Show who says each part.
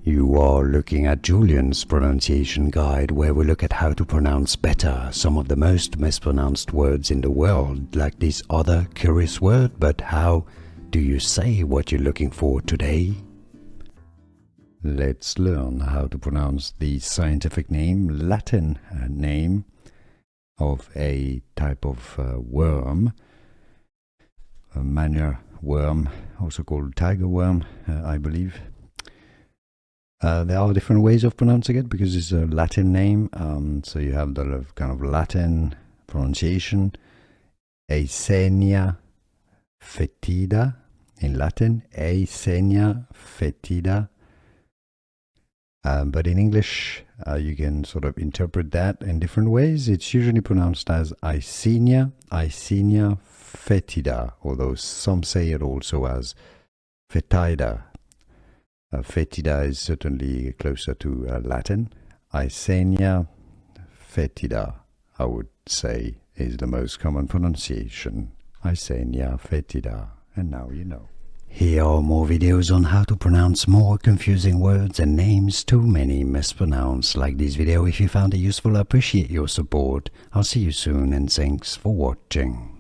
Speaker 1: You are looking at Julian's pronunciation guide, where we look at how to pronounce better some of the most mispronounced words in the world, like this other curious word. But how do you say what you're looking for today? Let's learn how to pronounce the scientific name, Latin name of a type of worm, a manure worm, also called tiger worm, I believe. There are different ways of pronouncing it because it's a Latin name, so you have the kind of Latin pronunciation, Eisenia Fetida in Latin, Eisenia Fetida. But in English, you can sort of interpret that in different ways. It's usually pronounced as Eisenia Fetida, although some say it also as Fetida. Fetida is certainly closer to Latin. Eisenia Fetida, I would say, is the most common pronunciation. Eisenia Fetida, and now you know. Here are more videos on how to pronounce more confusing words and names too many mispronounced. Like this video if you found it useful. I appreciate your support. I'll see you soon and thanks for watching.